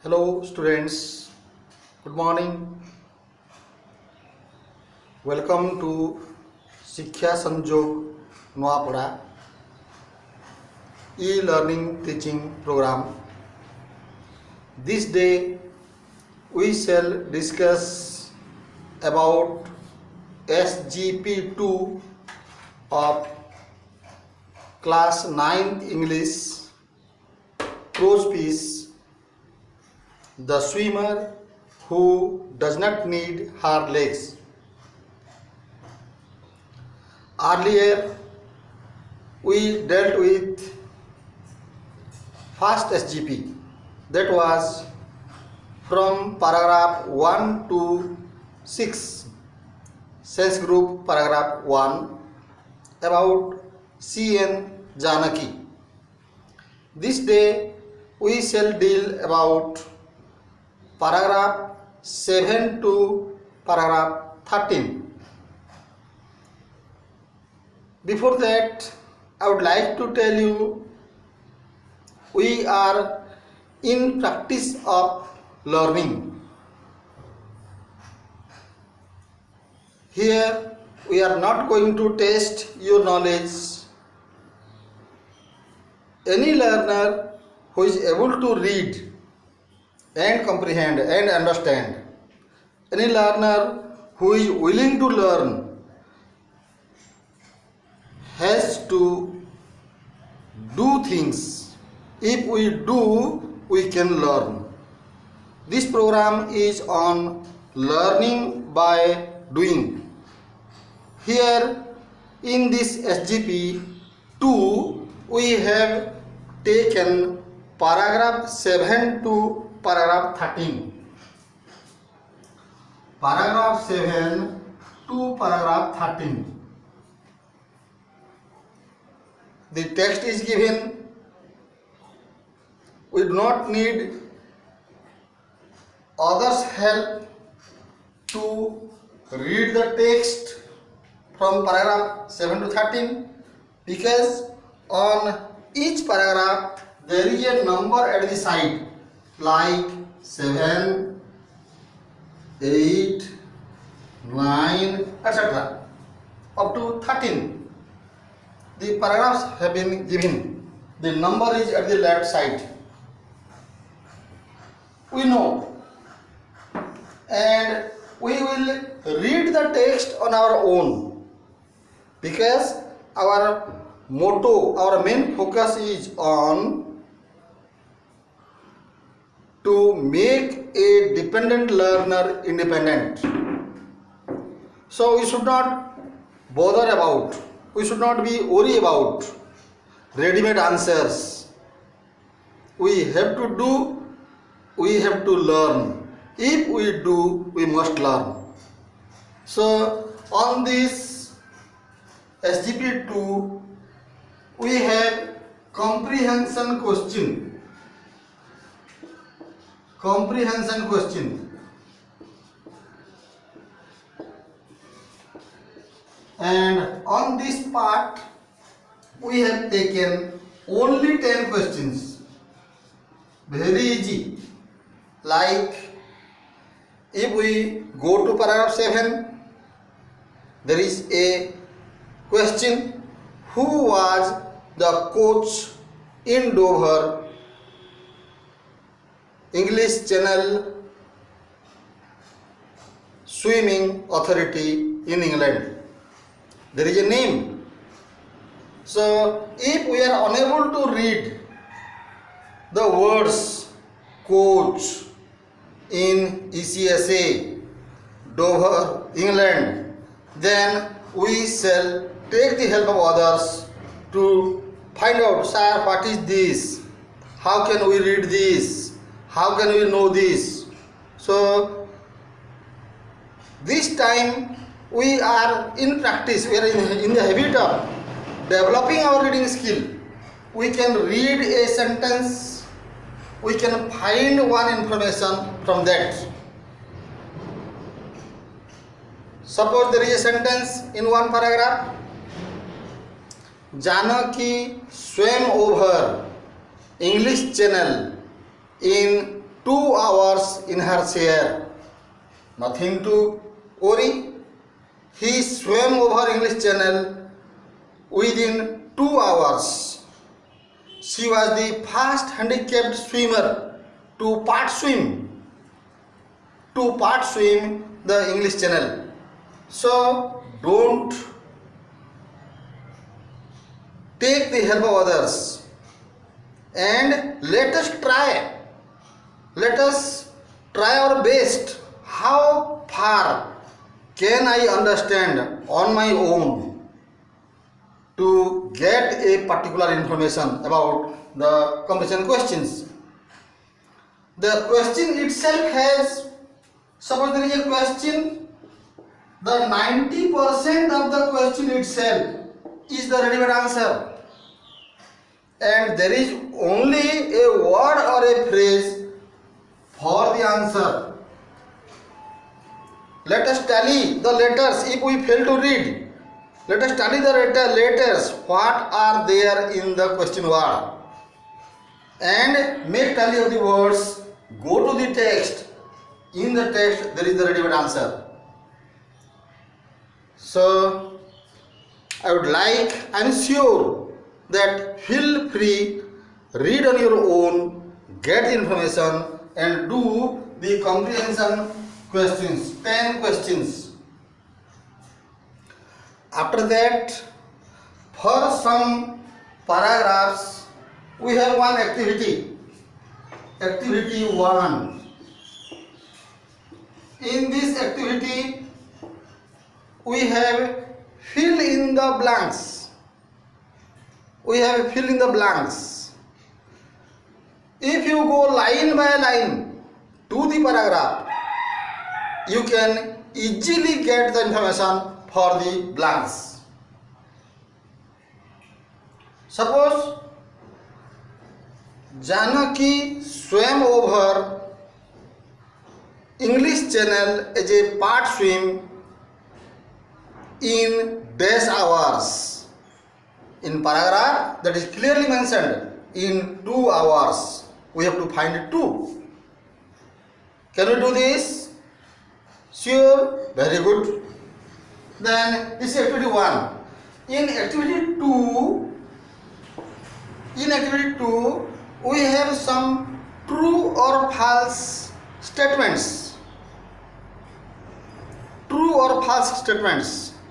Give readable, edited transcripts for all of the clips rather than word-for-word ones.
Hello students, good morning. Welcome to Shiksha Sanjog Nuapada e-learning teaching program. This day we shall discuss about SGP2 of class 9th English, prose piece, The Swimmer Who Does Not Need Her Legs. Earlier we dealt with first SGP, that was from paragraph 1 to 6, sense group paragraph 1, about C.N. Janaki. This day we shall deal about paragraph 7 to paragraph 13. Before that, I would like to tell you, we are in practice of learning. Here we are not going to test your knowledge. Any learner who is able to read and comprehend and understand, any learner who is willing to learn, has to do things. If we do, we can learn. This program is on learning by doing. Here in this SGP 2, we have taken paragraph 7 to paragraph 13. Paragraph 7 to paragraph 13. The text is given. We do not need others' help to read the text from paragraph 7 to 13, because on each paragraph there is a number at the side, like 7, 8, 9, etc. up to 13. The paragraphs have been given. The number is at the left side. We know, and we will read the text on our own, because our motto, our main focus is on to make a dependent learner independent. So we should not bother about, we should not be worried about ready-made answers. We have to do, we have to learn. If we do, we must learn. So on this SGP 2, we have comprehension question. Comprehension question. And on this part, we have taken only 10 questions. Very easy. Like, if we go to paragraph 7, there is a question: who was the coach in Dover English Channel Swimming Authority in England? There is a name. So if we are unable to read the words coach in ECSA, Dover, England, then we shall take the help of others to find out, sir, what is this? How can we read this? How can we know this? So this time we are in practice, we are in the habit of developing our reading skill. We can read a sentence, we can find one information from that. Suppose there is a sentence in one paragraph: Janaki swam over English Channel in 2 hours in her chair. Nothing to worry. He swam over English Channel within 2 hours. She was the first handicapped swimmer to part swim the English Channel. So don't take the help of others and let us try our best. How far can I understand on my own to get a particular information about the comprehension questions? The question itself has, suppose there is a question, the 90% of the question itself is the ready-made answer, and there is only a word or a phrase for the answer. Let us tally the letters. If we fail to read, let us tally the letters what are there in the question word and make tally of the words. Go to the text. In the text there is the ready-made answer. So I would like, I am sure that feel free, read on your own, get the information and do the comprehension questions, 10 questions. After that, for some paragraphs, we have one activity. Activity 1. In this activity, we have fill in the blanks. If you go line by line to the paragraph, you can easily get the information for the blanks. Suppose Janaki swam over English Channel as a part swim in dash hours. In paragraph that is clearly mentioned in 2 hours. We have to find 2. Can we do this? Sure, very good. Then this is activity 1. In activity 2, we have some true or false statements.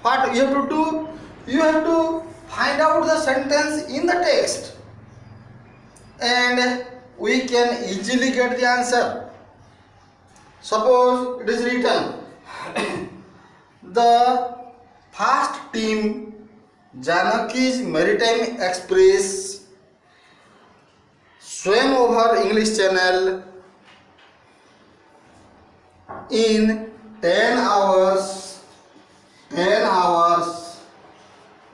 What you have to do? You have to find out the sentence in the text and we can easily get the answer. Suppose it is written, the first team Janaki's Maritime Express swam over English Channel in 10 hours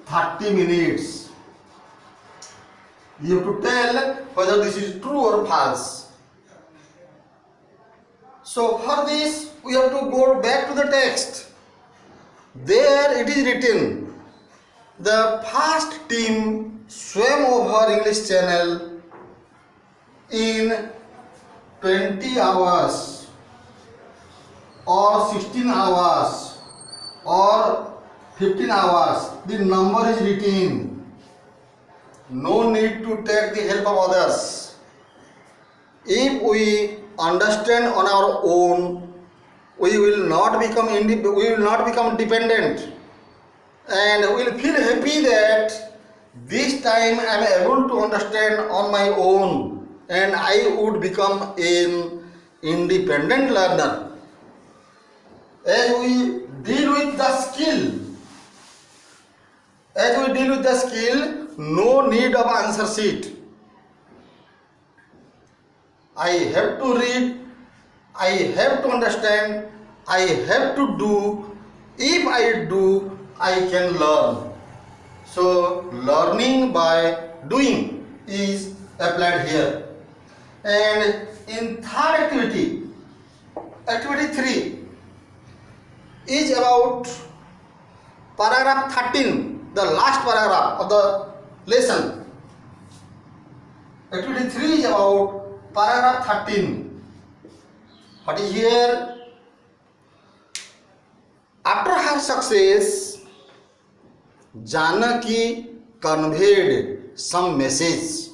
30 minutes. You have to tell whether this is true or false. So for this we have to go back to the text. There it is written, the first team swam over English Channel in 20 hours or 16 hours or 15 hours. The number is written. No need to take the help of others. If we understand on our own, we will not become dependent, and we will feel happy that this time I am able to understand on my own and I would become an independent learner. As we deal with the skill, no need of answer sheet. I have to read, I have to understand, I have to do. If I do, I can learn. So learning by doing is applied here. And in third activity, activity 3 is about paragraph 13, the last paragraph of the lesson. Activity 3 is about paragraph 13. What is here? After her success, Janaki conveyed some message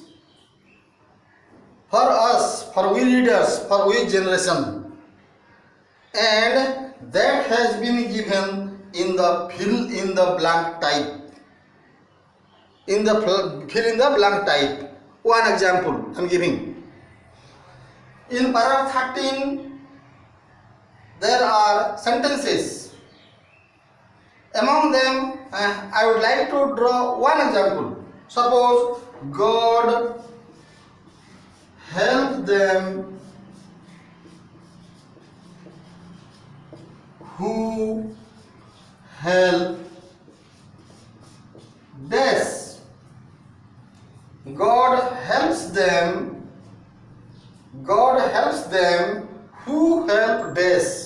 for us, for we readers, for we generation, and that has been given in the fill in the blank type. In the fill in the blank type. One example I am giving. In paragraph 13, there are sentences. Among them, I would like to draw one example. Suppose God help them who help dash. God helps them who help dash.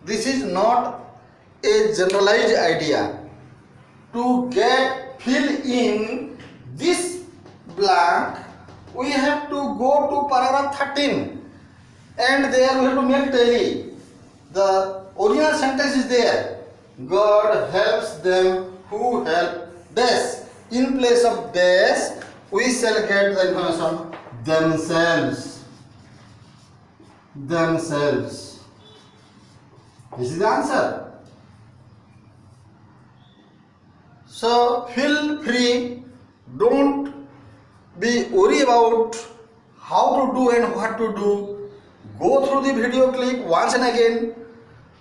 This is not a generalized idea. To get fill in this blank, we have to go to paragraph 13, and there we have to make tally. The original sentence is there. God helps them who help dash. In place of dash, we shall get the information themselves. Themselves. This is the answer. So feel free, don't be worried about how to do and what to do. Go through the video clip once and again,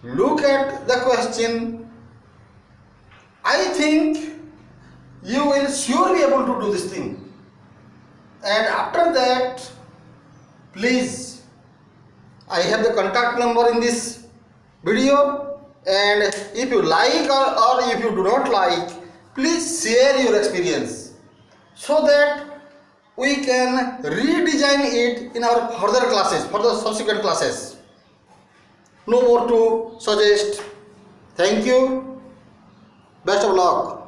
look at the question. I think you will sure be able to do this thing. And after that, please, I have the contact number in this video, and if you like or if you do not like, please share your experience so that we can redesign it in our further classes, for the subsequent classes. No more to suggest. Thank you. Best of luck.